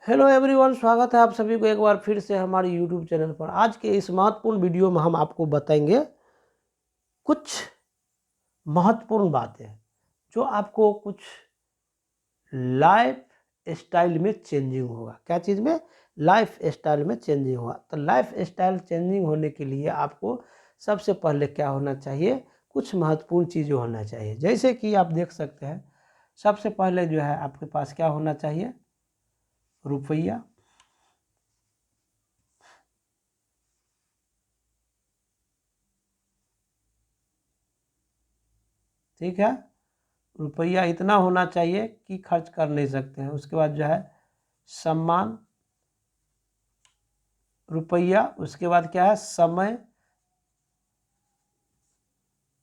Hello everyone, स्वागत है आप सभी को एक बार फिर से हमारे यूट्यूब चैनल पर। आज के इस महत्वपूर्ण वीडियो में हम आपको बताएंगे कुछ महत्वपूर्ण बातें जो आपको कुछ लाइफ स्टाइल में चेंजिंग होगा। क्या चीज़ में? लाइफ स्टाइल में चेंजिंग होगा। तो लाइफ स्टाइल चेंजिंग होने के लिए आपको सबसे पहले क्या होना चाहिए? कुछ महत्वपूर्ण चीज़ें होना चाहिए। जैसे कि आप देख सकते हैं, सबसे पहले जो है आपके पास क्या होना चाहिए? रुपया। ठीक है, रुपया इतना होना चाहिए कि खर्च कर नहीं सकते हैं। उसके बाद जो है सम्मान, रुपया। उसके बाद क्या है? समय।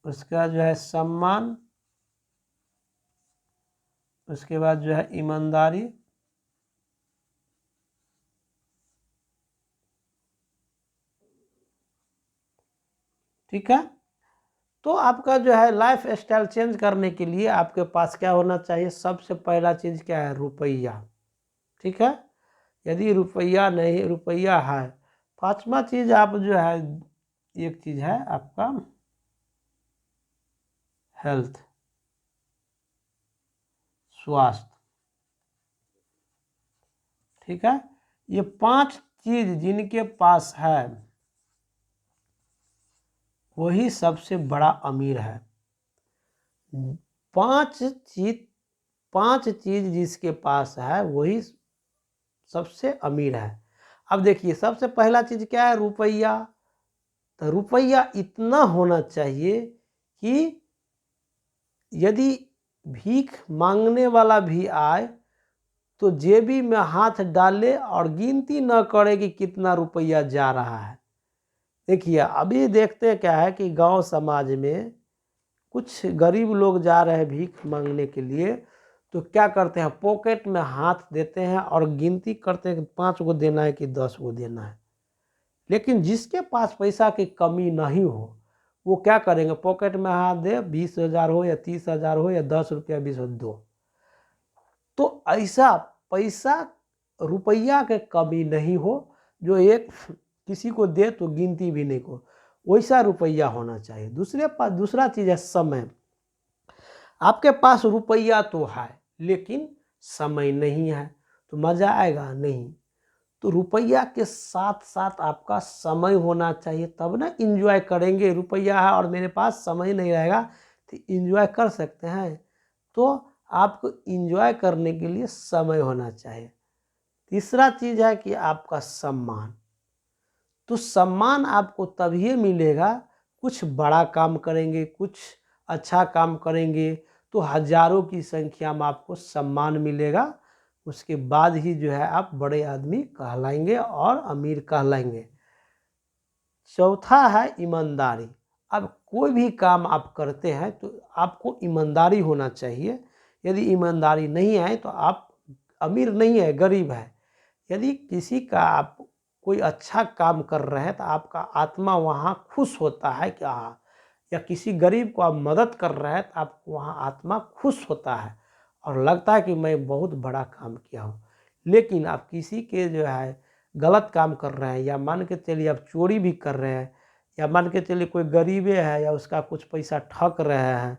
उसके बाद जो है सम्मान। उसके बाद जो है ईमानदारी। ठीक है, तो आपका जो है लाइफ स्टाइल चेंज करने के लिए आपके पास क्या होना चाहिए? सबसे पहला चीज़ क्या है? रुपया। ठीक है, यदि रुपया नहीं, रुपया है। पांचवा चीज़ आप जो है, एक चीज़ है आपका हेल्थ, स्वास्थ्य। ठीक है, ये पांच चीज जिनके पास है वही सबसे बड़ा अमीर है। पांच चीज पांच चीज जिसके पास है वही सबसे अमीर है। अब देखिए, सबसे पहला चीज क्या है? रुपया। तो रुपया इतना होना चाहिए कि यदि भीख मांगने वाला भी आए तो जेबी में हाथ डाले और गिनती न करे कि कितना रुपया जा रहा है। देखिए, अभी देखते क्या है कि गांव समाज में कुछ गरीब लोग जा रहे हैं भीख मांगने के लिए, तो क्या करते हैं? पॉकेट में हाथ देते हैं और गिनती करते हैं कि 5 गो देना है कि 10 गो देना है। लेकिन जिसके पास पैसा की कमी नहीं हो वो क्या करेंगे? पॉकेट में हाथ दे, 20,000 हो या 30,000 हो या 10 रुपया 20 दो। तो ऐसा पैसा, रुपया के कमी नहीं हो जो एक किसी को दे तो गिनती भी नहीं को, वैसा रुपया होना चाहिए। दूसरा चीज है समय। आपके पास रुपया तो है लेकिन समय नहीं है तो मजा आएगा नहीं। तो रुपया के साथ साथ आपका समय होना चाहिए, तब ना इंजॉय करेंगे। रुपया है और मेरे पास समय नहीं रहेगा तो इंजॉय कर सकते हैं? तो आपको इंजॉय करने के लिए समय होना चाहिए। तीसरा चीज है कि आपका सम्मान। तो सम्मान आपको तभी मिलेगा, कुछ बड़ा काम करेंगे, कुछ अच्छा काम करेंगे तो हजारों की संख्या में आपको सम्मान मिलेगा। उसके बाद ही जो है आप बड़े आदमी कहलाएंगे और अमीर कहलाएंगे। चौथा है ईमानदारी। अब कोई भी काम आप करते हैं तो आपको ईमानदारी होना चाहिए। यदि ईमानदारी नहीं है तो आप अमीर नहीं है, गरीब है। यदि किसी का आप कोई अच्छा काम कर रहे हैं तो आपका आत्मा वहाँ खुश होता है कि हाँ, या किसी गरीब को आप मदद कर रहे हैं तो आपको वहाँ आत्मा खुश होता है और लगता है कि मैं बहुत बड़ा काम किया हूँ। लेकिन आप किसी के जो है गलत काम कर रहे हैं, या मान के चलिए आप चोरी भी कर रहे हैं, या मान के चलिए कोई गरीबे है या उसका कुछ पैसा ठग रहे हैं,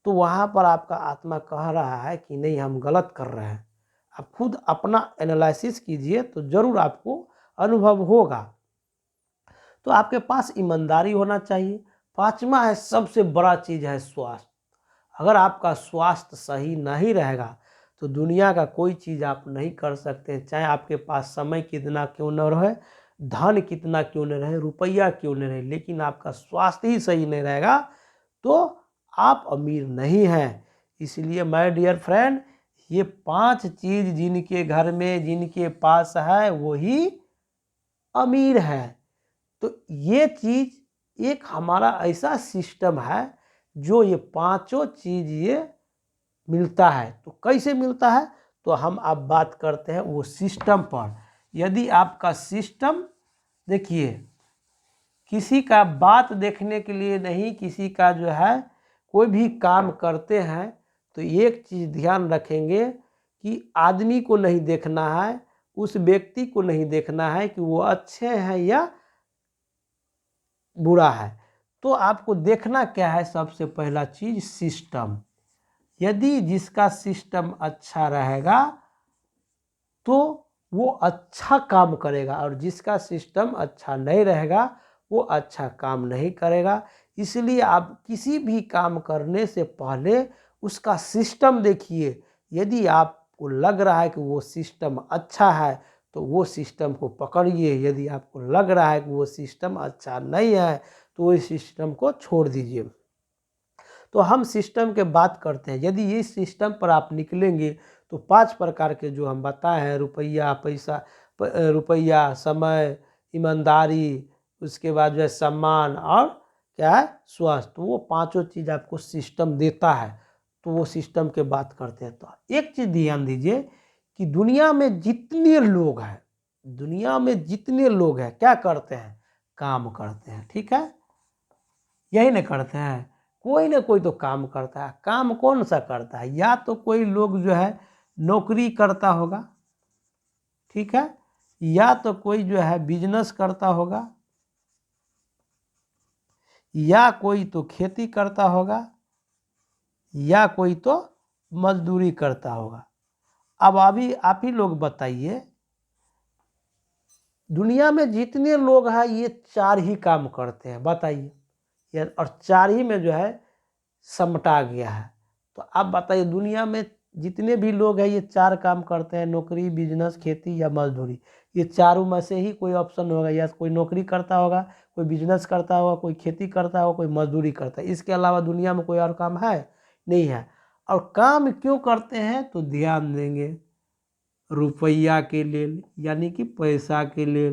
तो वहाँ पर आपका आत्मा कह रहा है कि नहीं, हम गलत कर रहे हैं। आप खुद अपना एनालिसिस कीजिए तो जरूर आपको अनुभव होगा। तो आपके पास ईमानदारी होना चाहिए। पांचवा है, सबसे बड़ा चीज है स्वास्थ्य। अगर आपका स्वास्थ्य सही नहीं रहेगा तो दुनिया का कोई चीज आप नहीं कर सकते। चाहे आपके पास समय कितना क्यों न रहे, धन कितना क्यों न रहे, रुपया क्यों न रहे, लेकिन आपका स्वास्थ्य ही सही नहीं रहेगा तो आप अमीर नहीं हैं। इसलिए माय डियर फ्रेंड, ये 5 चीज जिनके घर में, जिनके पास है वही अमीर है। तो ये चीज एक हमारा ऐसा सिस्टम है जो ये पांचों चीज ये मिलता है। तो कैसे मिलता है? तो हम अब बात करते हैं वो सिस्टम पर। यदि आपका सिस्टम, देखिए, किसी का बात देखने के लिए नहीं, किसी का जो है कोई भी काम करते हैं तो एक चीज ध्यान रखेंगे कि आदमी को नहीं देखना है, उस व्यक्ति को नहीं देखना है कि वो अच्छे हैं या बुरा है। तो आपको देखना क्या है, सबसे पहला चीज सिस्टम। यदि जिसका सिस्टम अच्छा रहेगा तो वो अच्छा काम करेगा, और जिसका सिस्टम अच्छा नहीं रहेगा वो अच्छा काम नहीं करेगा। इसलिए आप किसी भी काम करने से पहले उसका सिस्टम देखिए। यदि आपको लग रहा है कि वो सिस्टम अच्छा है तो वो सिस्टम को पकड़िए, यदि आपको लग रहा है कि वो सिस्टम अच्छा नहीं है तो वो सिस्टम को छोड़ दीजिए। तो हम सिस्टम के बात करते हैं। यदि इस सिस्टम पर आप निकलेंगे तो 5 प्रकार के जो हम बताए हैं, रुपया, पैसा, रुपया, समय, ईमानदारी, उसके बाद जो है सम्मान, और क्या है, स्वास्थ्य, तो वो पांचों चीज़ आपको सिस्टम देता है। तो वो सिस्टम के बात करते हैं। तो एक चीज़ ध्यान दीजिए कि दुनिया में जितने लोग हैं, दुनिया में जितने लोग हैं क्या करते हैं, काम करते हैं। ठीक है, यही नहीं करते हैं, कोई ना कोई तो काम करता है। काम कौन सा करता है, या तो कोई लोग जो है नौकरी करता होगा, ठीक है, या तो कोई जो है बिजनेस करता होगा, या कोई तो खेती करता होगा, या कोई तो मजदूरी करता होगा। अब अभी आप ही लोग बताइए, दुनिया में जितने लोग हैं ये 4 ही काम करते हैं, बताइए, और 4 ही में जो है समटा गया है। तो आप बताइए, दुनिया में जितने भी लोग हैं ये 4 काम करते हैं, नौकरी, बिजनेस, खेती या मजदूरी। ये चारों में से ही कोई ऑप्शन होगा, या कोई नौकरी करता होगा, कोई बिजनेस करता होगा, कोई खेती करता होगा, कोई मजदूरी करता है। इसके अलावा दुनिया में कोई और काम है नहीं है। और काम क्यों करते हैं तो ध्यान देंगे, रुपया के लिए, यानी कि पैसा के लिए।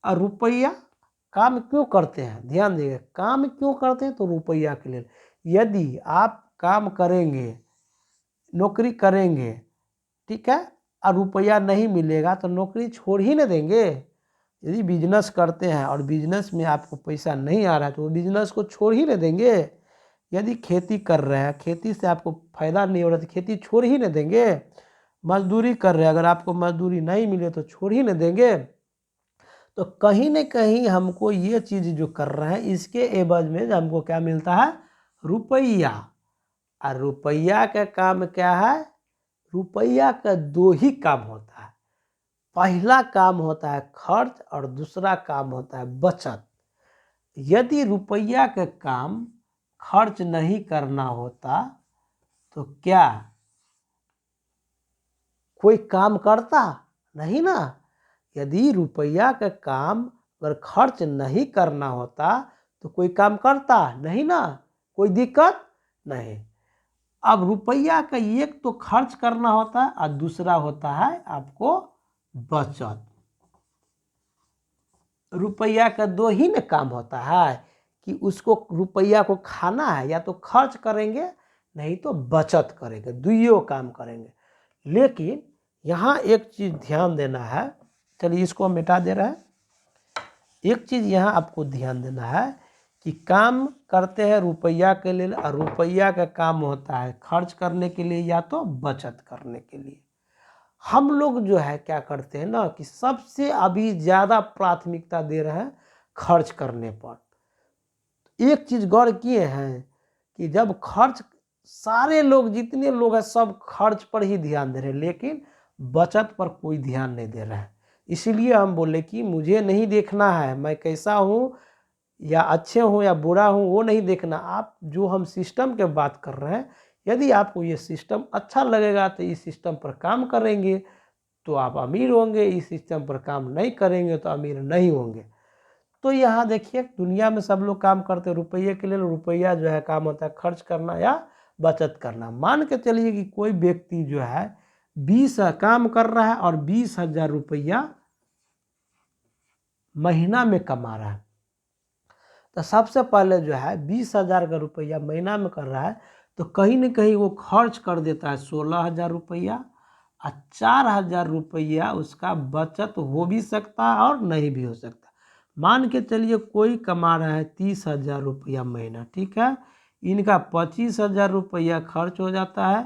और रुपया काम क्यों करते हैं, ध्यान देंगे, काम क्यों करते हैं तो रुपया के लिए। यदि आप काम करेंगे, नौकरी करेंगे, ठीक है, और रुपया नहीं मिलेगा तो नौकरी छोड़ ही न देंगे। यदि बिजनेस करते हैं और बिजनेस में आपको पैसा नहीं आ रहा है तो वो बिजनेस को छोड़ ही न देंगे। यदि खेती कर रहे हैं, खेती से आपको फायदा नहीं हो रहा तो खेती छोड़ ही न देंगे। मजदूरी कर रहे हैं, अगर आपको मजदूरी नहीं मिले तो छोड़ ही न देंगे। तो कहीं न कहीं हमको ये चीज़ जो कर रहे हैं इसके एवज में हमको क्या मिलता है, रुपया। और रुपया का काम क्या है, रुपया का 2 ही काम होता है। पहला काम होता है खर्च और दूसरा काम होता है बचत। यदि रुपया का काम खर्च नहीं करना होता तो क्या कोई काम करता, नहीं ना। यदि रुपया का काम अगर खर्च नहीं करना होता तो कोई काम करता, नहीं ना, कोई दिक्कत नहीं। अब रुपया का एक तो खर्च करना होता है और दूसरा होता है आपको बचत। रुपया का 2 ही ना काम होता है कि उसको रुपया को खाना है, या तो खर्च करेंगे नहीं तो बचत करेंगे, दुइयों काम करेंगे। लेकिन यहाँ एक चीज़ ध्यान देना है, चलिए इसको हम मिटा दे रहे हैं। एक चीज़ यहाँ आपको ध्यान देना है कि काम करते हैं रुपया के लिए, और रुपया का काम होता है खर्च करने के लिए या तो बचत करने के लिए। हम लोग जो है क्या करते हैं ना कि सबसे अभी ज़्यादा प्राथमिकता दे रहे हैं खर्च करने पर। एक चीज़ गौर किए हैं कि जब खर्च, सारे लोग जितने लोग हैं सब खर्च पर ही ध्यान दे रहे हैं, लेकिन बचत पर कोई ध्यान नहीं दे रहा है। इसीलिए हम बोले कि मुझे नहीं देखना है मैं कैसा हूँ, या अच्छे हूँ या बुरा हूँ, वो नहीं देखना। आप जो हम सिस्टम के बात कर रहे हैं, यदि आपको ये सिस्टम अच्छा लगेगा तो इस सिस्टम पर काम करेंगे तो आप अमीर होंगे, इस सिस्टम पर काम नहीं करेंगे तो अमीर नहीं होंगे। तो यहाँ देखिए दुनिया में सब लोग काम करते हैं रुपये के लिए। रुपया जो है काम होता है खर्च करना या बचत करना। मान के चलिए कि कोई व्यक्ति जो है 20 काम कर रहा है और 20,000 रुपया महीना में कमा रहा है, तो सबसे पहले जो है 20,000 का रुपया महीना में कर रहा है तो कहीं ना कहीं वो खर्च कर देता है 16,000 रुपया, और 4,000 रुपया उसका बचत हो भी सकता है और नहीं भी हो सकता। मान के चलिए कोई कमा रहा है 30,000 रुपया महीना, ठीक है, इनका 25,000 रुपया खर्च हो जाता है,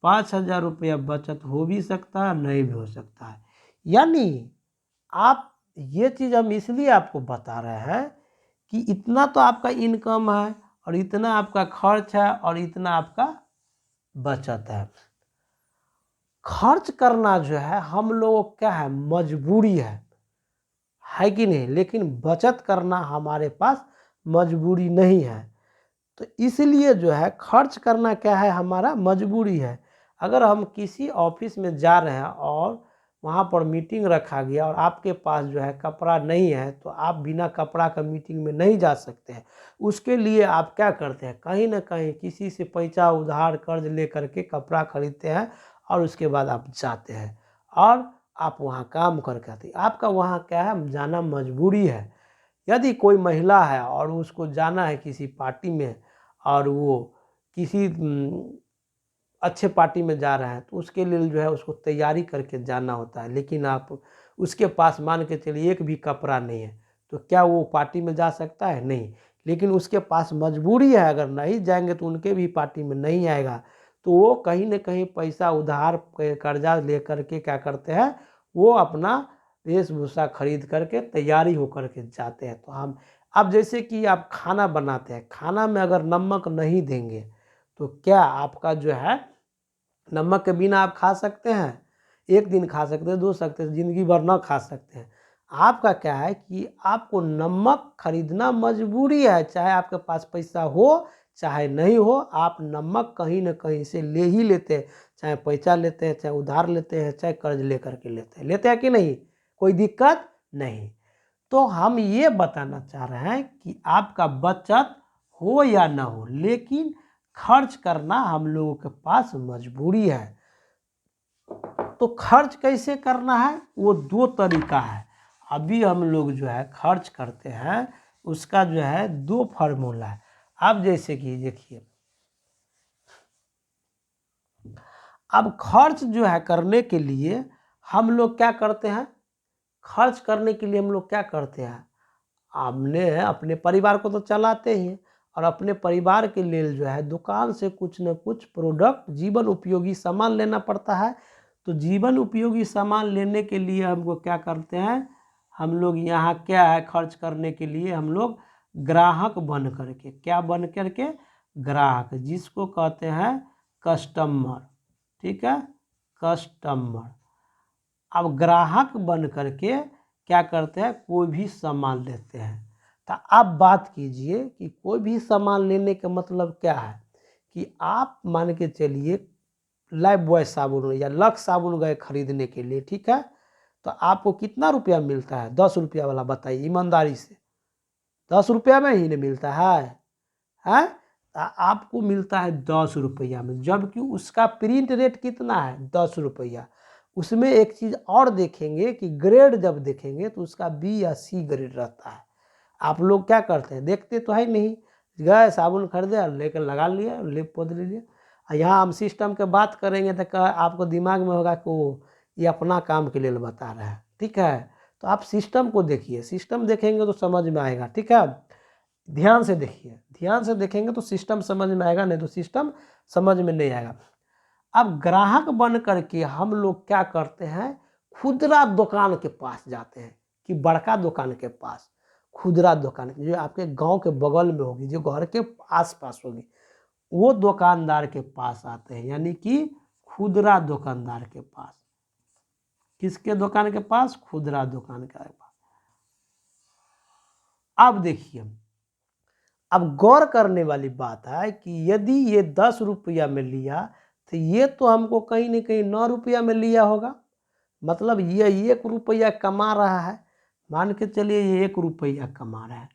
5,000 रुपया बचत हो भी सकता है नहीं भी हो सकता है। यानी आप ये चीज़ हम इसलिए आपको बता रहे हैं कि इतना तो आपका इनकम है और इतना आपका खर्च है और इतना आपका बचत है। खर्च करना जो है हम लोगों को क्या है, मजबूरी है कि नहीं, लेकिन बचत करना हमारे पास मजबूरी नहीं है। तो इसलिए जो है खर्च करना क्या है, हमारा मजबूरी है। अगर हम किसी ऑफिस में जा रहे हैं और वहाँ पर मीटिंग रखा गया और आपके पास जो है कपड़ा नहीं है, तो आप बिना कपड़ा का मीटिंग में नहीं जा सकते हैं। उसके लिए आप क्या करते हैं, कहीं ना कहीं किसी से पैसा उधार कर्ज ले करके कपड़ा खरीदते हैं और उसके बाद आप जाते हैं और आप वहाँ काम करके आते हैं। आपका वहाँ क्या है, जाना मजबूरी है। यदि कोई महिला है और उसको जाना है किसी पार्टी में और वो किसी अच्छे पार्टी में जा रहा है, तो उसके लिए जो है उसको तैयारी करके जाना होता है, लेकिन आप उसके पास मान के चलिए एक भी कपड़ा नहीं है, तो क्या वो पार्टी में जा सकता है? नहीं। लेकिन उसके पास मजबूरी है, अगर नहीं जाएंगे तो उनके भी पार्टी में नहीं आएगा, तो वो कहीं ना कहीं पैसा उधार कर्जा ले करके क्या करते हैं, वो अपना वेशभूषा खरीद करके तैयारी होकर के जाते हैं। तो हम अब जैसे कि आप खाना बनाते हैं, खाना में अगर नमक नहीं देंगे तो क्या आपका जो है, नमक के बिना आप खा सकते हैं? एक दिन खा सकते हैं, दो सकते हैं, ज़िंदगी भर ना खा सकते हैं। आपका क्या है कि आपको नमक खरीदना मजबूरी है, चाहे आपके पास पैसा हो चाहे नहीं हो, आप नमक कहीं ना कहीं से ले ही लेते हैं, चाहे पैसा लेते हैं, चाहे उधार लेते हैं, चाहे कर्ज लेकर के लेते हैं कि नहीं, कोई दिक्कत नहीं। तो हम ये बताना चाह रहे हैं कि आपका बचत हो या ना हो, लेकिन खर्च करना हम लोगों के पास मजबूरी है। तो खर्च कैसे करना है, वो दो तरीका है। अभी हम लोग जो है खर्च करते हैं, उसका जो है दो फार्मूला है। अब जैसे कि देखिए, अब खर्च जो है करने के लिए हम लोग क्या करते हैं, खर्च करने के लिए हम लोग क्या करते हैं, हमने अपने परिवार को तो चलाते ही हैं, और अपने परिवार के लिए जो है दुकान से कुछ न कुछ प्रोडक्ट, जीवन उपयोगी सामान लेना पड़ता है। तो जीवन उपयोगी सामान लेने के लिए हमको क्या करते हैं, हम लोग यहाँ क्या है, खर्च करने के लिए हम लोग ग्राहक बन करके, क्या बन करके, ग्राहक, जिसको कहते हैं कस्टमर, ठीक है, कस्टमर। अब ग्राहक बन करके क्या करते हैं, कोई भी सामान लेते हैं। तो आप बात कीजिए कि कोई भी सामान लेने का मतलब क्या है, कि आप मान के चलिए लाइफ बॉय साबुन या लक्स साबुन गए खरीदने के लिए, ठीक है, तो आपको कितना रुपया मिलता है, 10 रुपया वाला, बताइए ईमानदारी से, 10 रुपया में ही नहीं मिलता है? आपको मिलता है 10 रुपया में, जबकि उसका प्रिंट रेट कितना है, 10 रुपया। उसमें एक चीज़ और देखेंगे कि ग्रेड जब देखेंगे तो उसका बी या सी ग्रेड रहता है। आप लोग क्या करते हैं, देखते तो है नहीं, गए साबुन खरीदे और लेकर लगा लिया, लेप पोत लीजिए। यहाँ हम सिस्टम के बात करेंगे तो आपको दिमाग में होगा कि वो ये अपना काम के लिए बता रहा है, ठीक है। तो आप सिस्टम को देखिए, सिस्टम देखेंगे तो समझ में आएगा, ठीक है। ध्यान से देखिए, ध्यान से देखेंगे तो सिस्टम समझ में आएगा, नहीं तो सिस्टम समझ में नहीं आएगा। अब ग्राहक बन करके हम लोग क्या करते हैं, खुदरा दुकान के पास जाते हैं, कि बड़का दुकान के पास, खुदरा दुकान जो आपके गांव के बगल में होगी, जो घर के आसपास होगी, वो दुकानदार के पास आते हैं, यानी कि खुदरा दुकानदार के पास। किसके दुकान के पास, खुदरा दुकान के पास। अब देखिए, अब गौर करने वाली बात है कि यदि ये 10 रुपया में लिया, तो ये तो हमको कहीं ना कहीं 9 रुपया में लिया होगा, मतलब ये 1 रुपया कमा रहा है, मान के चलिए ये 1 रुपया कमा रहा है।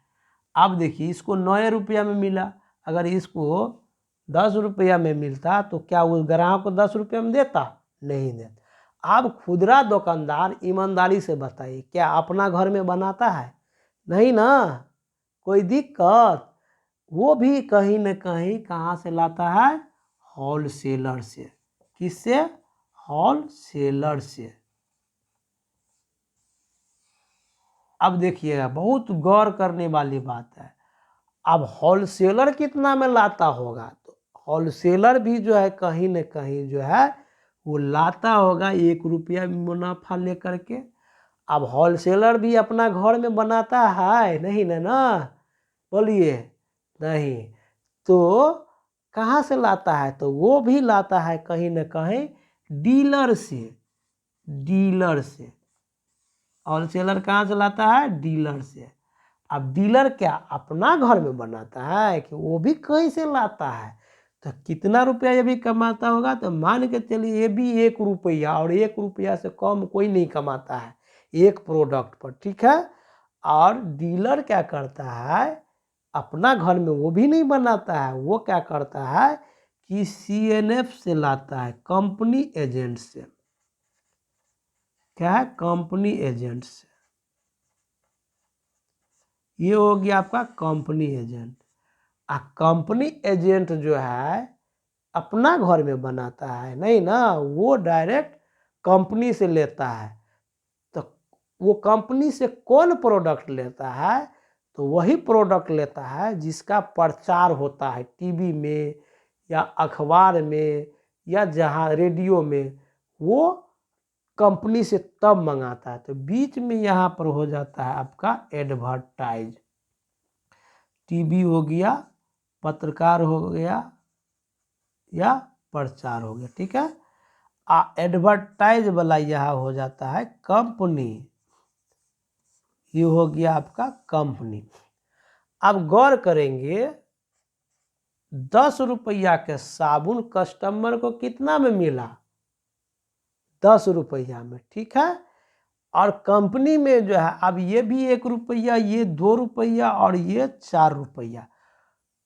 अब देखिए, इसको 9 रुपया में मिला, अगर इसको 10 रुपया में मिलता तो क्या उस ग्राहक को 10 रुपया में देता, नहीं देता। अब खुदरा दुकानदार ईमानदारी से बताइए, क्या अपना घर में बनाता है, नहीं ना, कोई दिक्कत, वो भी कहीं न कहीं कहाँ से लाता है, होलसेलर से। किससे, होलसेलर से। अब देखिएगा, बहुत गौर करने वाली बात है। अब होलसेलर कितना में लाता होगा, तो होलसेलर भी जो है कहीं न कहीं जो है वो लाता होगा 1 रुपया मुनाफा लेकर के। अब होलसेलर भी अपना घर में बनाता है नहीं ना, बोलिए नहीं, तो कहाँ से लाता है? तो वो भी लाता है कहीं न कहीं डीलर से। डीलर से होलसेलर कहाँ से लाता है? डीलर से। अब डीलर क्या अपना घर में बनाता है कि वो भी कहीं से लाता है? तो कितना रुपया ये भी कमाता होगा? तो मान के चलिए ये भी 1 रुपया, और 1 रुपया से कम कोई नहीं कमाता है एक प्रोडक्ट पर, ठीक है। और डीलर क्या करता है? अपना घर में वो भी नहीं बनाता है, वो क्या करता है कि CNF से लाता है, कंपनी एजेंट से। क्या है? कंपनी एजेंट से। ये हो गया आपका कंपनी एजेंट। कंपनी एजेंट जो है अपना घर में बनाता है नहीं ना, वो डायरेक्ट कंपनी से लेता है। तो वो कंपनी से कौन प्रोडक्ट लेता है? तो वही प्रोडक्ट लेता है जिसका प्रचार होता है टीवी में या अखबार में या जहाँ रेडियो में, वो कंपनी से तब मंगाता है। तो बीच में यहाँ पर हो जाता है आपका एडवर्टाइज। टीवी हो गया, पत्रकार हो गया या प्रचार हो गया, ठीक है। एडवर्टाइज वाला यह हो जाता है कंपनी। ये हो गया आपका कंपनी। अब गौर करेंगे 10 रुपया के साबुन कस्टमर को कितना में मिला? 10 रुपया में, ठीक है। और कंपनी में जो है अब ये भी 1 रुपया, ये 2 रुपया और ये 4 रुपया।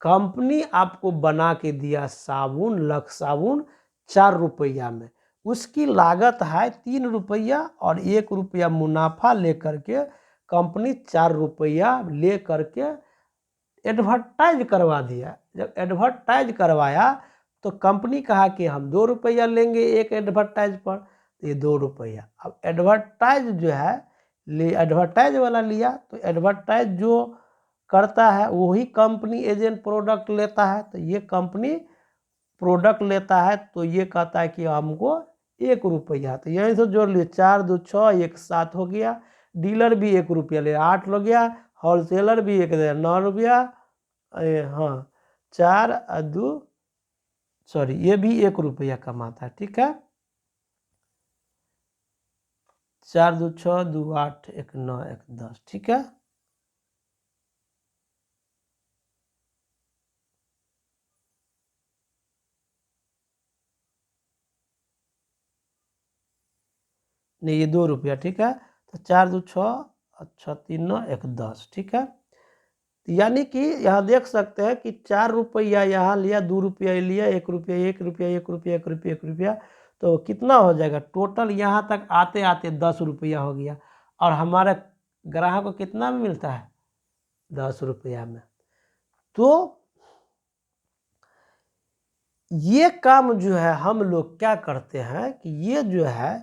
कंपनी आपको बना के दिया साबुन, लक्स साबुन 4 रुपया में, उसकी लागत है 3 रुपया और 1 रुपया मुनाफा लेकर के कंपनी 4 रुपया ले करके एडवर्टाइज करवा दिया। जब एडवर्टाइज करवाया तो कंपनी कहा कि हम 2 रुपया लेंगे एक एडवर्टाइज पर, तो ये 2 रुपया। अब एडवर्टाइज जो है एडवर्टाइज वाला लिया, तो एडवर्टाइज जो करता है वही कंपनी एजेंट प्रोडक्ट लेता है। तो ये कंपनी प्रोडक्ट लेता है तो ये कहता है कि हमको 1 रुपया, तो यहीं से जोड़ लिए 4 2 6 1 7 हो गया। डीलर भी 1 रुपया ले 8 हो गया, होलसेलर भी 9 रुपया, हाँ 4 2 सॉरी ये भी 1 रुपया कमाता है, ठीक है। 4 2 6 2 8 1 9 1 10, ठीक है। नहीं ये 2 रुपया, ठीक है। तो 4 2 6 अच्छा 3 9 1 10, ठीक है। यानी कि यहाँ देख सकते हैं कि 4 रुपया यहाँ लिया, 2 रुपया लिया, 1 रुपया 1 रुपया 1 रुपया 1 रुपया 1 रुपया, तो कितना हो जाएगा टोटल? यहाँ तक आते आते 10 रुपया हो गया। और हमारे ग्राहक को कितना में मिलता है? 10 रुपया में। तो ये काम जो है हम लोग क्या करते हैं कि ये जो है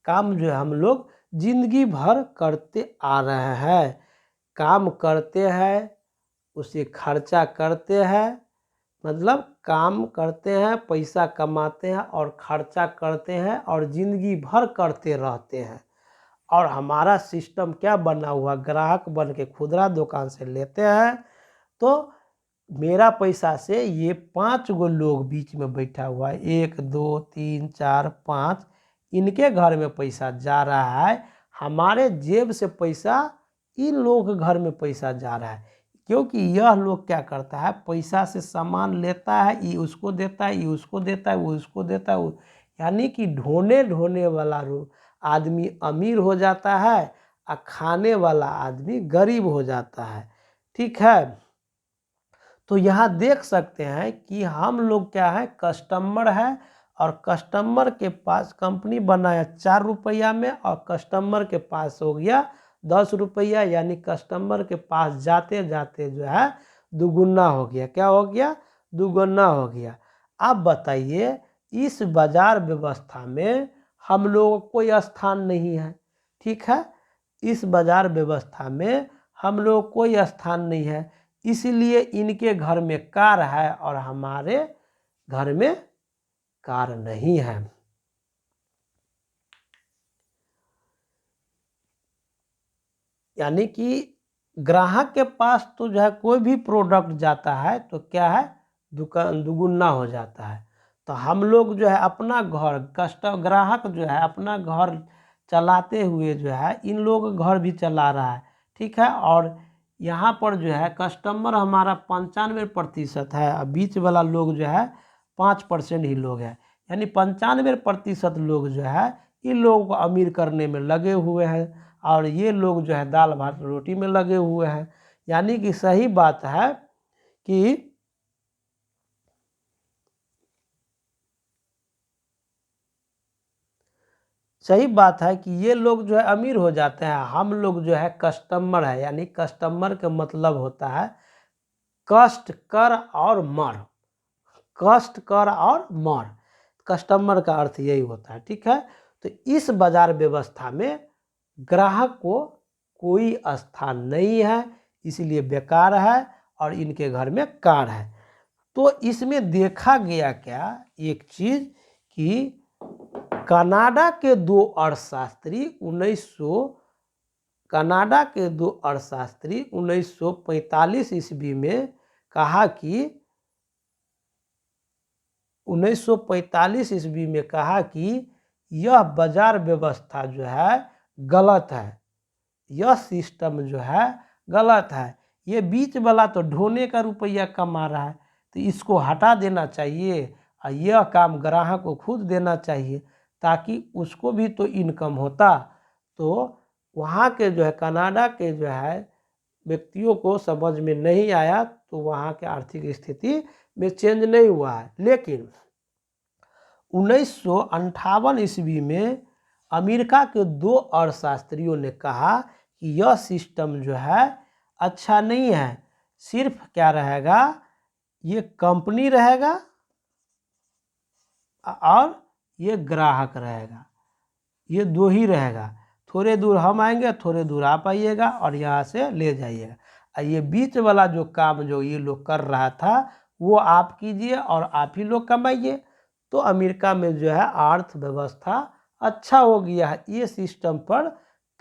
काम जो है हम लोग जिंदगी भर करते आ रहे हैं। काम करते हैं, उसे खर्चा करते हैं, मतलब काम करते हैं, पैसा कमाते हैं और खर्चा करते हैं और ज़िंदगी भर करते रहते हैं। और हमारा सिस्टम क्या बना हुआ, ग्राहक बन के खुदरा दुकान से लेते हैं, तो मेरा पैसा से ये 5 गो लोग बीच में बैठा हुआ है, 1 2 3 4 5, इनके घर में पैसा जा रहा है, हमारे जेब से पैसा इन लोगों के घर में पैसा जा रहा है। क्योंकि यह लोग क्या करता है, पैसा से सामान लेता है, ये उसको देता है, ये उसको देता है, वो उसको देता है, यानी कि ढोने वाला आदमी अमीर हो जाता है और खाने वाला आदमी गरीब हो जाता है, ठीक है। तो यहाँ देख सकते हैं कि हम लोग क्या है, कस्टमर है, और कस्टमर के पास कंपनी बनाया 4 रुपया में और कस्टमर के पास हो गया 10 रुपया, यानी कस्टमर के पास जाते जाते जो है दुगुना हो गया। क्या हो गया? दुगुना हो गया। अब बताइए इस बाजार व्यवस्था में हम लोगों को कोई स्थान नहीं है, ठीक है। इस बाजार व्यवस्था में हम लोग कोई स्थान नहीं है, इसलिए इनके घर में कार है और हमारे घर में कार नहीं है। यानी कि ग्राहक के पास तो जो है कोई भी प्रोडक्ट जाता है तो क्या है, दुकान दुगुना हो जाता है। तो हम लोग जो है अपना घर ग्राहक जो है अपना घर चलाते हुए जो है इन लोगों का घर भी चला रहा है, ठीक है। और यहाँ पर जो है कस्टमर हमारा 95% है, और बीच वाला लोग जो है 5% ही लोग हैं, यानी 95% लोग जो है इन लोगों को अमीर करने में लगे हुए हैं, और ये लोग जो है दाल भात रोटी में लगे हुए हैं। यानी कि सही बात है कि ये लोग जो है अमीर हो जाते हैं, हम लोग जो है कस्टमर है, यानी कस्टमर का मतलब होता है कष्ट कर और मर, कष्ट कर और मर, कस्टमर का अर्थ यही होता है, ठीक है। तो इस बाजार व्यवस्था में ग्राहक को कोई स्थान नहीं है, इसलिए बेकार है और इनके घर में कार है। तो इसमें देखा गया क्या एक चीज कि कनाडा के दो अर्थशास्त्री 1945 ईस्वी में कहा कि 1945 ईस्वी में कहा कि यह बाजार व्यवस्था जो है गलत है, यह सिस्टम जो है गलत है, ये बीच वाला तो ढोने का रुपया कमा रहा है, तो इसको हटा देना चाहिए और यह काम ग्राहक को खुद देना चाहिए, ताकि उसको भी तो इनकम होता। तो वहाँ के जो है कनाडा के जो है व्यक्तियों को समझ में नहीं आया, तो वहाँ के आर्थिक स्थिति में चेंज नहीं हुआ है। लेकिन 1958 ईस्वी में अमेरिका के दो अर्थशास्त्रियों ने कहा कि यह सिस्टम जो है अच्छा नहीं है, सिर्फ क्या रहेगा, ये कंपनी रहेगा और ये ग्राहक रहेगा, ये दो ही रहेगा। थोड़े दूर हम आएंगे, थोड़े दूर आप आइएगा और यहाँ से ले जाइएगा, और ये बीच वाला जो काम जो ये लोग कर रहा था वो आप कीजिए और आप ही लोग कमाइए। तो अमेरिका में जो है अर्थव्यवस्था अच्छा हो गया है ये सिस्टम पर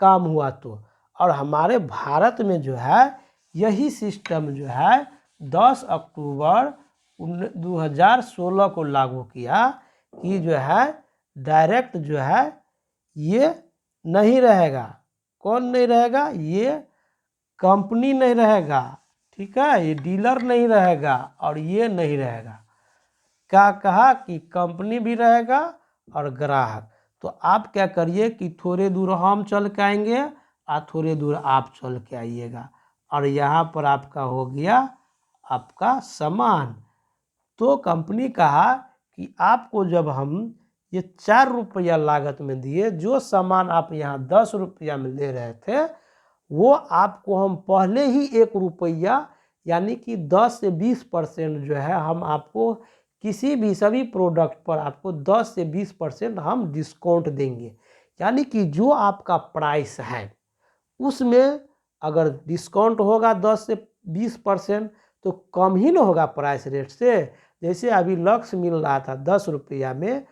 काम हुआ तो। और हमारे भारत में जो है यही सिस्टम जो है 10 अक्टूबर 2016 को लागू किया कि जो है डायरेक्ट जो है ये नहीं रहेगा। कौन नहीं रहेगा, ये कंपनी नहीं रहेगा, ठीक है, ये डीलर नहीं रहेगा और ये नहीं रहेगा। क्या कहा कि कंपनी भी रहेगा और ग्राहक। तो आप क्या करिए कि थोड़े दूर हम चल के आएंगे और थोड़े दूर आप चल के आइएगा, और यहाँ पर आपका हो गया आपका सामान। तो कंपनी कहा कि आपको जब हम ये 4 रुपया लागत में दिए, जो सामान आप यहाँ 10 रुपया में ले रहे थे वो आपको हम पहले ही 1 रुपया यानी कि 10 से 20% जो है हम आपको किसी भी सभी प्रोडक्ट पर आपको 10 से 20% हम डिस्काउंट देंगे। यानी कि जो आपका प्राइस है उसमें अगर डिस्काउंट होगा 10 से 20% तो कम ही ना होगा प्राइस रेट से। जैसे अभी लक्ष्य मिल रहा था 10 रुपया में,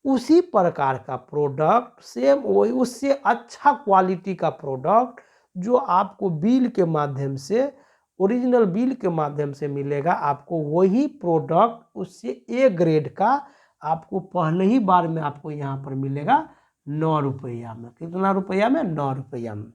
उसी प्रकार का प्रोडक्ट सेम वही उससे अच्छा क्वालिटी का प्रोडक्ट जो आपको बिल के माध्यम से ओरिजिनल बिल के माध्यम से मिलेगा, आपको वही प्रोडक्ट उससे ए ग्रेड का आपको पहले ही बार में आपको यहाँ पर मिलेगा 9 रुपया में। कितना रुपया में, 9 रुपया में।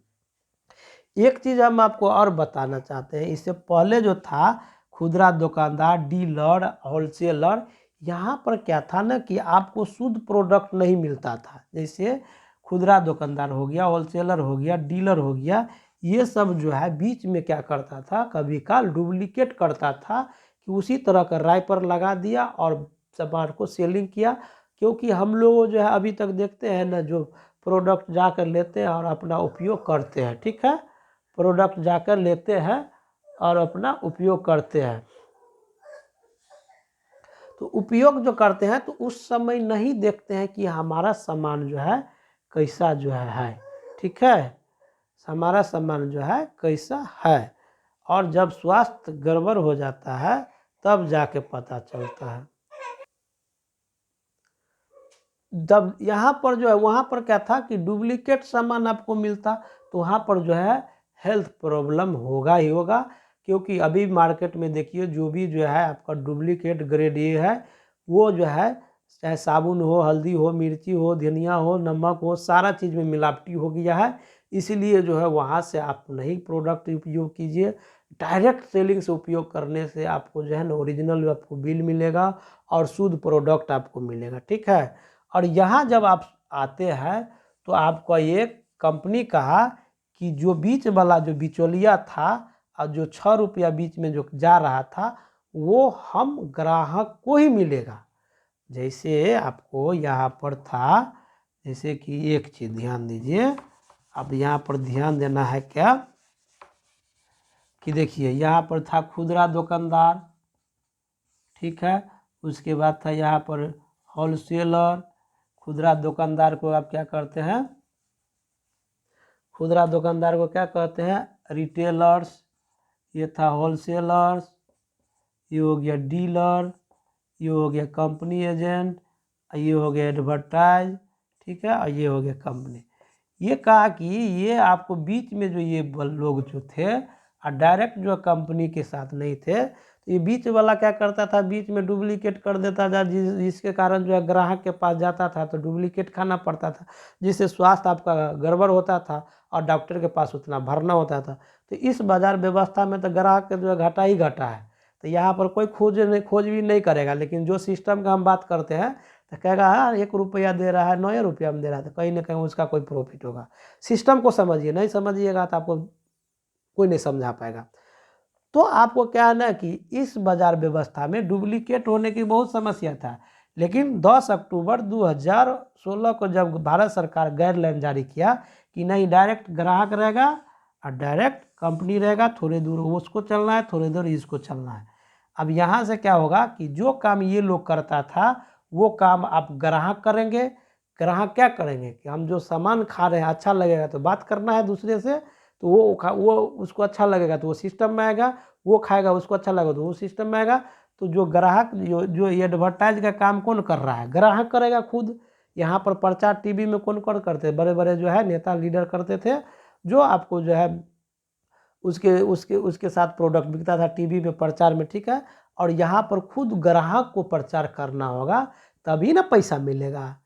एक चीज़ हम आपको और बताना चाहते हैं, इससे पहले जो था खुदरा दुकानदार, डीलर, होलसेलर, यहाँ पर क्या था ना कि आपको शुद्ध प्रोडक्ट नहीं मिलता था। जैसे खुदरा दुकानदार हो गया, होलसेलर हो गया, डीलर हो गया, ये सब जो है बीच में क्या करता था, कभी काल डुप्लीकेट करता था कि उसी तरह का राइपर लगा दिया और सामान को सेलिंग किया। क्योंकि हम लोग जो है अभी तक देखते हैं ना, जो प्रोडक्ट जाकर लेते हैं और अपना उपयोग करते हैं, ठीक है, प्रोडक्ट जाकर लेते हैं और अपना उपयोग करते हैं। तो उपयोग जो करते हैं तो उस समय नहीं देखते हैं कि हमारा सामान जो है कैसा जो है, ठीक है, हमारा सामान जो है कैसा है। और जब स्वास्थ्य गड़बड़ हो जाता है तब जाके पता चलता है। जब यहाँ पर जो है वहाँ पर क्या था कि डुप्लीकेट सामान आपको मिलता, तो वहाँ पर जो है हेल्थ प्रॉब्लम होगा ही होगा, क्योंकि अभी मार्केट में देखिए जो भी जो है आपका डुप्लीकेट ग्रेड ए है वो जो है चाहे साबुन हो, हल्दी हो, मिर्ची हो, धनिया हो, नमक हो, सारा चीज़ में मिलावटी हो गया है। इसीलिए जो है वहाँ से आप नहीं प्रोडक्ट उपयोग कीजिए। डायरेक्ट सेलिंग से उपयोग करने से आपको जो है ना ओरिजिनल आपको बिल मिलेगा और शुद्ध प्रोडक्ट आपको मिलेगा, ठीक है। और यहाँ जब आप आते हैं तो आपका एक कंपनी कहा कि जो बीच वाला जो बिचौलिया था और जो 6 रुपया बीच में जो जा रहा था वो हम ग्राहक को ही मिलेगा। जैसे आपको यहाँ पर था, जैसे कि एक चीज़ ध्यान दीजिए, अब यहाँ पर ध्यान देना है क्या कि देखिए यहाँ पर था खुदरा दुकानदार, ठीक है। उसके बाद था यहाँ पर होलसेलर। खुदरा दुकानदार को आप क्या करते हैं, खुदरा दुकानदार को क्या कहते हैं, रिटेलर्स। ये था होलसेलर्स, ये हो गया डीलर, ये हो गया कंपनी एजेंट, ये हो गया एडवर्टाइज, ठीक है। और ये हो गया कंपनी। ये कहा कि ये आपको बीच में जो ये लोग जो थे और डायरेक्ट जो कंपनी के साथ नहीं थे, तो ये बीच वाला क्या करता था, बीच में डुप्लीकेट कर देता था, जिसके कारण जो है ग्राहक के पास जाता था तो डुप्लीकेट खाना पड़ता था, जिससे स्वास्थ्य आपका गड़बड़ होता था और डॉक्टर के पास उतना भरना होता था। तो इस बाजार व्यवस्था में तो ग्राहक का जो है घाटा ही घाटा है। तो यहाँ पर कोई खोज भी नहीं करेगा, लेकिन जो सिस्टम का हम बात करते हैं तो कहेगा हाँ 1 रुपया दे रहा है, 9 रुपया में दे रहा है, तो कहीं ना कहीं उसका कोई प्रॉफिट होगा। सिस्टम को समझिए, नहीं समझिएगा तो आपको कोई नहीं समझा पाएगा। तो आपको क्या है ना कि इस बाजार व्यवस्था में डुप्लीकेट होने की बहुत समस्या था, लेकिन 10 अक्टूबर 2016 को जब भारत सरकार गाइडलाइन जारी किया कि नहीं डायरेक्ट ग्राहक रहेगा और डायरेक्ट कंपनी रहेगा, थोड़े दूर उसको चलना है, थोड़े दूर इसको चलना है। अब यहाँ से क्या होगा कि जो काम ये लोग करता था वो काम आप ग्राहक करेंगे। ग्राहक क्या करेंगे कि हम जो सामान खा रहे हैं अच्छा लगेगा तो बात करना है दूसरे से, तो वो उसको अच्छा लगेगा तो वो सिस्टम में आएगा, वो खाएगा उसको अच्छा लगेगा तो वो सिस्टम में आएगा। तो जो ग्राहक जो एडवर्टाइज का काम कौन कर रहा है, ग्राहक करेगा खुद। यहाँ पर प्रचार टीवी में कौन कौन करते, बड़े बड़े जो है नेता लीडर करते थे, जो आपको जो है उसके उसके उसके साथ प्रोडक्ट बिकता था टीवी में प्रचार में, ठीक है। और यहाँ पर खुद ग्राहक को प्रचार करना होगा तभी ना पैसा मिलेगा।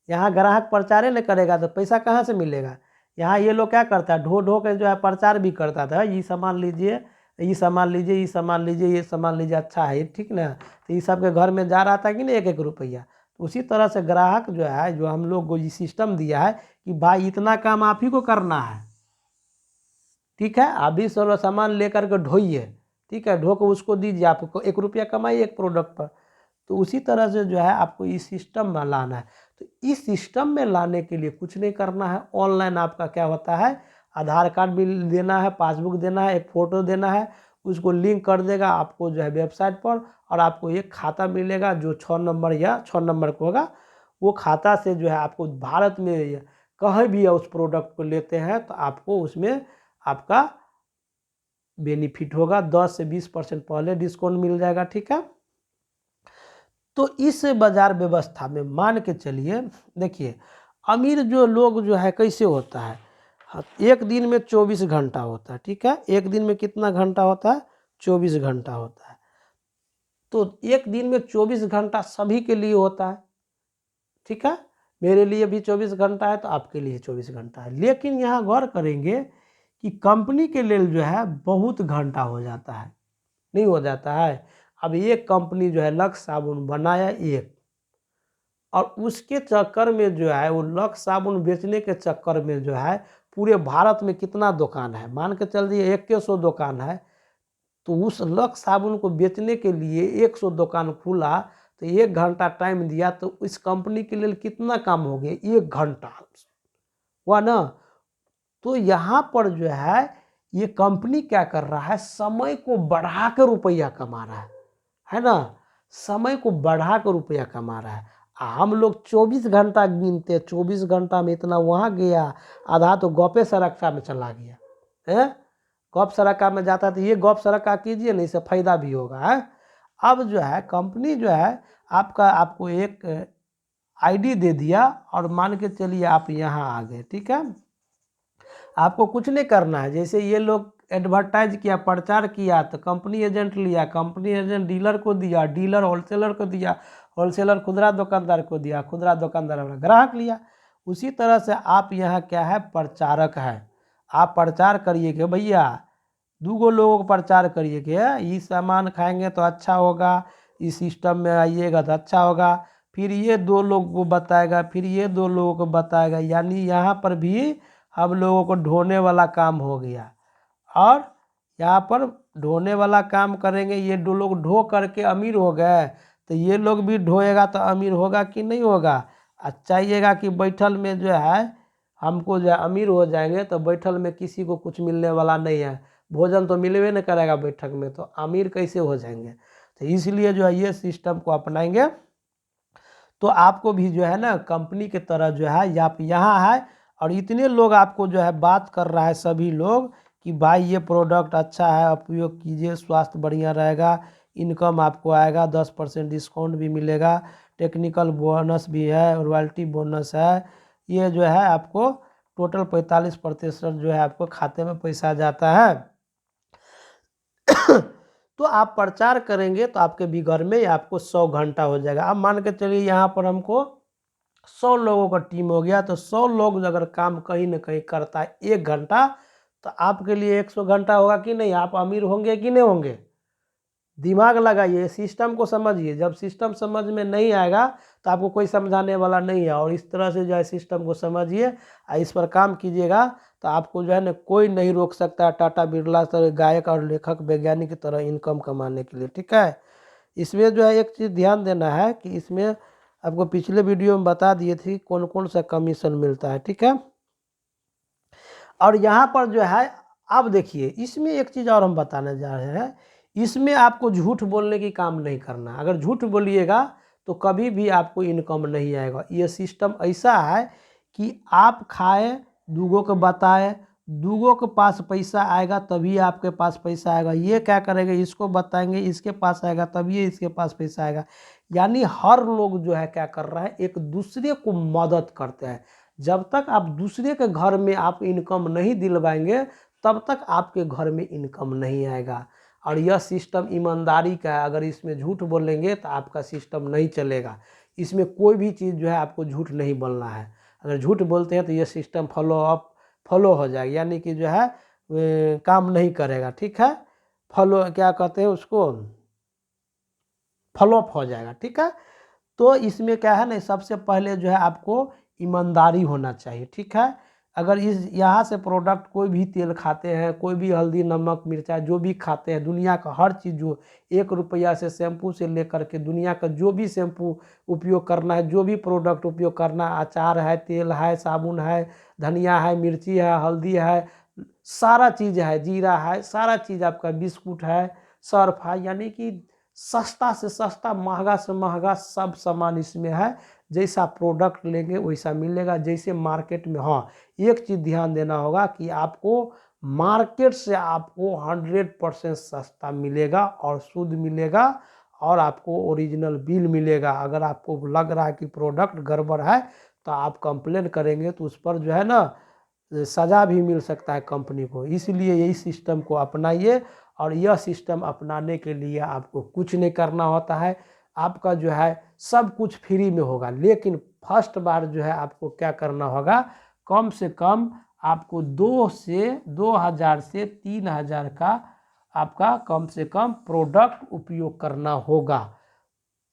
यहाँ ग्राहक प्रचार नहीं करेगा तो पैसा कहाँ से मिलेगा। यहाँ ये लोग क्या करता है, ढो ढो के जो है प्रचार भी करता था, ये सामान लीजिए, ये सामान लीजिए, ये सामान लीजिए, ये सामान लीजिए, अच्छा है, ठीक ना। तो ये सबके घर में जा रहा था कि नहीं 1-1 रुपया। तो उसी तरह से ग्राहक जो है, जो हम लोग को ये सिस्टम दिया है कि भाई इतना काम आप ही को करना है, ठीक है। आप भी सामान लेकर के ढोइए, ठीक है, ढो के उसको दीजिए, आपको 1 रुपया कमाइए एक प्रोडक्ट पर। तो उसी तरह से जो है आपको इस सिस्टम में लाना है। तो इस सिस्टम में लाने के लिए कुछ नहीं करना है, ऑनलाइन आपका क्या होता है, आधार कार्ड भी देना है, पासबुक देना है, एक फ़ोटो देना है, उसको लिंक कर देगा आपको जो है वेबसाइट पर, और आपको एक खाता मिलेगा जो 6 नंबर या 6 नंबर का होगा। वो खाता से जो है आपको भारत में कहीं भी उस प्रोडक्ट को लेते हैं तो आपको उसमें आपका बेनिफिट होगा, 10 से 20% पहले डिस्काउंट मिल जाएगा, ठीक है। तो इस बाजार व्यवस्था में मान के चलिए, देखिए अमीर जो लोग जो है कैसे होता है, एक दिन में 24 घंटा होता है, ठीक है। एक दिन में कितना घंटा होता है, 24 घंटा होता है। तो एक दिन में 24 घंटा सभी के लिए होता है, ठीक है। मेरे लिए भी 24 घंटा है तो आपके लिए 24 घंटा है। लेकिन यहाँ गौर करेंगे कि कंपनी के लिए जो है बहुत घंटा हो जाता है, नहीं हो जाता है। अब एक कंपनी जो है लक्स साबुन बनाया एक, और उसके चक्कर में जो है वो लक्स साबुन बेचने के चक्कर में जो है पूरे भारत में कितना दुकान है, मान के चल दिए 100 दुकान है। तो उस लक्स साबुन को बेचने के लिए 100 दुकान खुला, तो 1 घंटा टाइम दिया, तो इस कंपनी के लिए कितना काम हो गया, 1 घंटा हुआ ना। तो यहाँ पर जो है ये कंपनी क्या कर रहा है, समय को बढ़ा कर रुपया कमा रहा है ना, समय को बढ़ा कर रुपया कमा रहा है। हम लोग 24 घंटा गिनते, 24 घंटा में इतना वहाँ गया, आधा तो गौपे सरक्का में चला गया है। गौप सरक्का में जाता तो ये गौप सरक्का कीजिए ना, इससे फायदा भी होगा है। अब जो है कंपनी जो है आपको एक आईडी दे दिया और मान के चलिए आप यहाँ आ गए, ठीक है। आपको कुछ नहीं करना है। जैसे ये लोग एडवर्टाइज किया, प्रचार किया, तो कंपनी एजेंट लिया, कंपनी एजेंट डीलर को दिया, डीलर होलसेलर को दिया, होलसेलर खुदरा दुकानदार को दिया, खुदरा दुकानदार अपना ग्राहक लिया। उसी तरह से आप यहाँ क्या है, प्रचारक है। आप प्रचार करिए कि भैया, दूगो लोगों को प्रचार करिए कि ये सामान खाएंगे तो अच्छा होगा, इस सिस्टम में आइएगा तो अच्छा होगा, फिर ये 2 लोगों को बताएगा, फिर ये 2 लोगों को बताएगा। यानी यहाँ पर भी हम लोगों को ढोने वाला काम हो गया, और यहाँ पर ढोने वाला काम करेंगे। ये 2 लोग ढो करके अमीर हो गए, तो ये लोग भी ढोएगा तो अमीर होगा कि नहीं होगा। चाहिएगा कि बैठल में जो है हमको जो है अमीर हो जाएंगे, तो बैठल में किसी को कुछ मिलने वाला नहीं है, भोजन तो मिलवे नहीं करेगा बैठक में, तो अमीर कैसे हो जाएंगे। तो इसलिए जो है ये सिस्टम को अपनाएंगे तो आपको भी जो है ना कंपनी के तरह जो है आप यहाँ है, और इतने लोग आपको जो है बात कर रहा है सभी लोग कि भाई ये प्रोडक्ट अच्छा है, उपयोग कीजिए, स्वास्थ्य बढ़िया रहेगा, इनकम आपको आएगा, 10% डिस्काउंट भी मिलेगा, टेक्निकल बोनस भी है, रॉयल्टी बोनस है। ये जो है आपको टोटल 45% जो है आपको खाते में पैसा जाता है। तो आप प्रचार करेंगे तो आपके भी घर में आपको 100 घंटा हो जाएगा। अब मान के चलिए यहाँ पर हमको 100 लोगों का टीम हो गया, तो 100 लोग अगर काम कहीं ना कहीं करता है 1 घंटा, तो आपके लिए 100 घंटा होगा कि नहीं। आप अमीर होंगे कि नहीं होंगे। दिमाग लगाइए, सिस्टम को समझिए। जब सिस्टम समझ में नहीं आएगा तो आपको कोई समझाने वाला नहीं है, और इस तरह से जो है सिस्टम को समझिए और इस पर काम कीजिएगा, तो आपको जो है ना कोई नहीं रोक सकता है टाटा बिरला तरह गायक और लेखक वैज्ञानिक की तरह इनकम कमाने के लिए। ठीक है। इसमें जो है एक चीज़ ध्यान देना है कि इसमें आपको पिछले वीडियो में बता दिए थे कौन कौन सा कमीशन मिलता है। ठीक है। और यहाँ पर जो है अब देखिए, इसमें एक चीज़ और हम बताने जा रहे हैं, इसमें आपको झूठ बोलने की काम नहीं करना। अगर झूठ बोलिएगा तो कभी भी आपको इनकम नहीं आएगा। ये सिस्टम ऐसा है कि आप खाए, दूगों को बताए, दूगों के पास पैसा आएगा तभी आपके पास पैसा आएगा। ये क्या करेंगे, इसको बताएंगे, इसके पास आएगा तभी इसके पास पैसा आएगा। यानी हर लोग जो है क्या कर रहा है, एक दूसरे को मदद करते हैं। जब तक आप दूसरे के घर में आप इनकम नहीं दिलवाएंगे तब तक आपके घर में इनकम नहीं आएगा। और यह सिस्टम ईमानदारी का है। अगर इसमें झूठ बोलेंगे तो आपका सिस्टम नहीं चलेगा। इसमें कोई भी चीज़ जो है आपको झूठ नहीं बोलना है। अगर झूठ बोलते हैं तो यह सिस्टम फॉलो हो जाएगा, यानी कि जो है काम नहीं करेगा। ठीक है। फॉलो क्या कहते हैं उसको, फॉलोअप हो जाएगा। ठीक है। तो इसमें क्या है ना, सबसे पहले जो है आपको ईमानदारी होना चाहिए। ठीक है। अगर इस यहाँ से प्रोडक्ट कोई भी तेल खाते हैं, कोई भी हल्दी नमक मिर्चा जो भी खाते हैं, दुनिया का हर चीज़ जो 1 रुपया से शैम्पू से लेकर के दुनिया का जो भी शैम्पू उपयोग करना है, जो भी प्रोडक्ट उपयोग करना है, अचार है, तेल है, साबुन है, धनिया है, मिर्ची है, हल्दी है, सारा चीज़ है, जीरा है, सारा चीज़ आपका, बिस्कुट है, सर्फ है, यानी कि सस्ता से सस्ता, महंगा से महंगा सब सामान इसमें है। जैसा प्रोडक्ट लेंगे वैसा मिलेगा, जैसे मार्केट में। हाँ, एक चीज़ ध्यान देना होगा कि आपको मार्केट से आपको 100% सस्ता मिलेगा और शुद्ध मिलेगा, और आपको ओरिजिनल बिल मिलेगा। अगर आपको लग रहा है कि प्रोडक्ट गड़बड़ है तो आप कंप्लेन करेंगे तो उस पर जो है ना सज़ा भी मिल सकता है कंपनी को। इसलिए यही सिस्टम को अपनाइए, और यह सिस्टम अपनाने के लिए आपको कुछ नहीं करना होता है। आपका जो है सब कुछ फ्री में होगा, लेकिन फर्स्ट बार जो है आपको क्या करना होगा, कम से कम आपको 2000 से 3000 का आपका कम से कम प्रोडक्ट उपयोग करना होगा।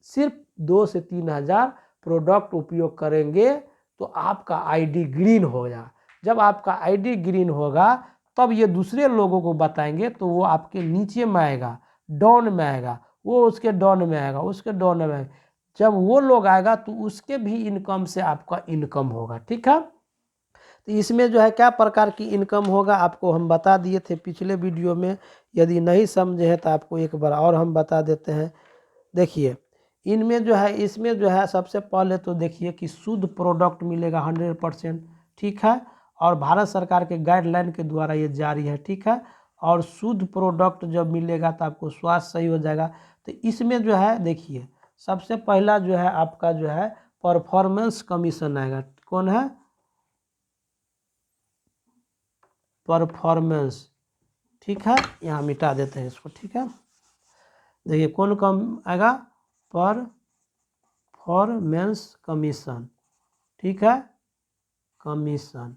सिर्फ 2 से 3000 प्रोडक्ट उपयोग करेंगे तो आपका आईडी ग्रीन होगा। जब आपका आईडी ग्रीन होगा तब ये दूसरे लोगों को बताएंगे तो वो आपके नीचे में आएगा, डाउन में आएगा, वो उसके डाउन में आएगा, उसके डाउन में आएगा। जब वो लोग आएगा तो उसके भी इनकम से आपका इनकम होगा। ठीक है। तो इसमें जो है क्या प्रकार की इनकम होगा आपको हम बता दिए थे पिछले वीडियो में। यदि नहीं समझे हैं तो आपको एक बार और हम बता देते हैं। देखिए, इनमें जो है, इसमें जो है सबसे पहले तो देखिए कि शुद्ध प्रोडक्ट मिलेगा 100%। ठीक है। और भारत सरकार के गाइडलाइन के द्वारा ये जारी है। ठीक है। और शुद्ध प्रोडक्ट जब मिलेगा तो आपको स्वास्थ्य सही हो जाएगा। तो इसमें जो है देखिए, सबसे पहला जो है आपका जो है परफॉर्मेंस कमीशन आएगा। कौन है, परफॉर्मेंस, ठीक है, यहाँ मिटा देते हैं इसको, ठीक है। देखिए कौन कम आएगा, परफॉर्मेंस कमीशन, ठीक है, कमीशन।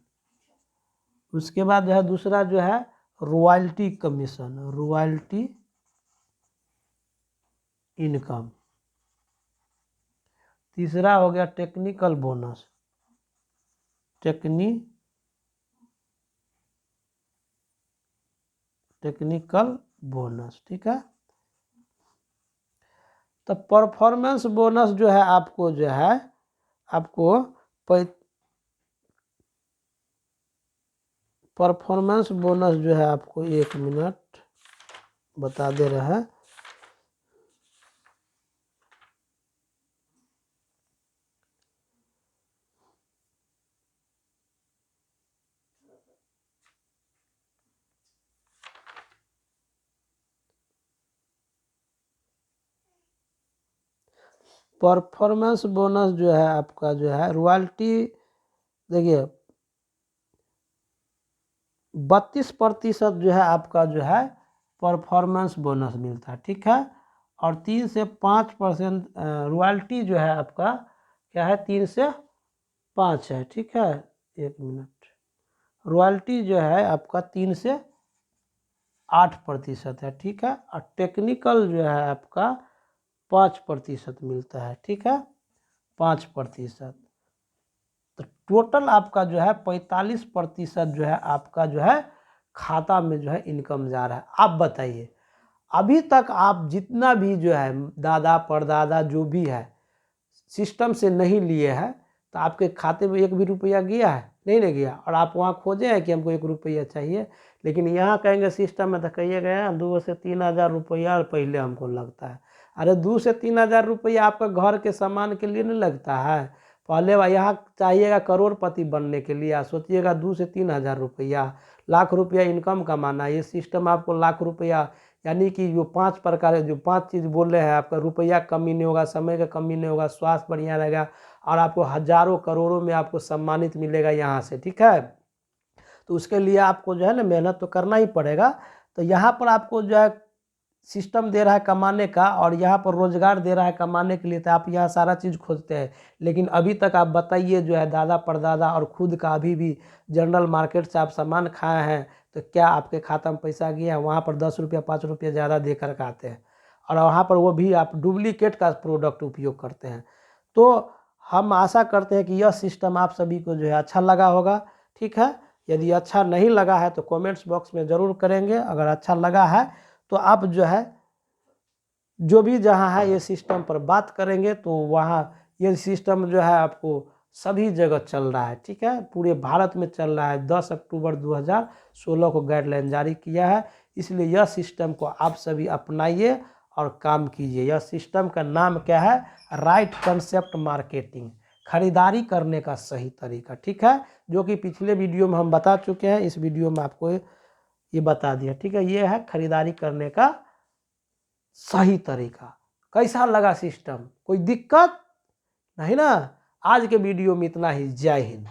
उसके बाद जो है दूसरा जो है रॉयल्टी कमीशन, रॉयल्टी इनकम। तीसरा हो गया टेक्निकल बोनस, टेक्निकल बोनस, ठीक है। तो परफॉर्मेंस बोनस जो है आपको जो है आपको परफॉर्मेंस बोनस जो है आपको 1 मिनट बता दे रहे हैं। परफॉर्मेंस बोनस जो है आपका जो है रॉयल्टी, देखिए 32% जो है आपका जो है परफॉर्मेंस बोनस मिलता है, ठीक है। और 3 से 5% रॉयल्टी जो है आपका क्या है, 3 से 5 है, ठीक है। 1 मिनट, रॉयल्टी जो है आपका 3 से 8% है, ठीक है। और टेक्निकल जो है आपका 5% मिलता है, ठीक है, 5%। तो टोटल आपका जो है 45% जो है आपका जो है खाता में जो है इनकम जा रहा है। आप बताइए, अभी तक आप जितना भी जो है दादा परदादा जो भी है सिस्टम से नहीं लिए हैं, तो आपके खाते में 1 भी रुपया गया है? नहीं ना गया। और आप वहाँ खोजे हैं कि हमको 1 रुपया चाहिए, लेकिन यहाँ कहेंगे सिस्टम में तो कहिएगा 2 से 3 हज़ार रुपया पहले हमको लगता है। अरे 2 से 3 हज़ार रुपया आपका घर के सामान के लिए नहीं लगता है, पहले यहाँ चाहिएगा करोड़पति बनने के लिए। सोचिएगा 2 से 3 हज़ार रुपया, लाख रुपया इनकम कमाना, ये सिस्टम आपको लाख रुपया, यानी कि जो 5 प्रकार जो 5 चीज़ बोल रहे हैं, आपका रुपया कमी नहीं होगा, समय का कमी नहीं होगा, स्वास्थ्य बढ़िया रहेगा, और आपको हजारों करोड़ों में आपको सम्मानित मिलेगा यहाँ से, ठीक है। तो उसके लिए आपको जो है ना मेहनत तो करना ही पड़ेगा। तो यहाँ पर आपको जो है सिस्टम दे रहा है कमाने का, और यहाँ पर रोजगार दे रहा है कमाने के लिए, तो आप यहाँ सारा चीज़ खोजते हैं। लेकिन अभी तक आप बताइए जो है दादा परदादा और खुद का अभी भी जनरल मार्केट से आप सामान खाए हैं, तो क्या आपके खाता में पैसा गया है? वहाँ पर 10 रुपया 5 रुपया ज़्यादा दे कर आते हैं, और वहाँ पर वो भी आप डुप्लीकेट का प्रोडक्ट उपयोग करते हैं। तो हम आशा करते हैं कि यह सिस्टम आप सभी को जो है अच्छा लगा होगा, ठीक है। यदि अच्छा नहीं लगा है तो कमेंट्स बॉक्स में ज़रूर करेंगे। अगर अच्छा लगा है तो आप जो है जो भी जहाँ है ये सिस्टम पर बात करेंगे, तो वहाँ ये सिस्टम जो है आपको सभी जगह चल रहा है, ठीक है, पूरे भारत में चल रहा है। 10 अक्टूबर 2016 को गाइडलाइन जारी किया है, इसलिए यह सिस्टम को आप सभी अपनाइए और काम कीजिए। यह सिस्टम का नाम क्या है? राइट कंसेप्ट मार्केटिंग, खरीदारी करने का सही तरीका, ठीक है, जो कि पिछले वीडियो में हम बता चुके हैं। इस वीडियो में आपको ये बता दिया, ठीक है। ये है खरीदारी करने का सही तरीका। कैसा लगा सिस्टम? कोई दिक्कत नहीं ना? आज के वीडियो में इतना ही। जय हिंद।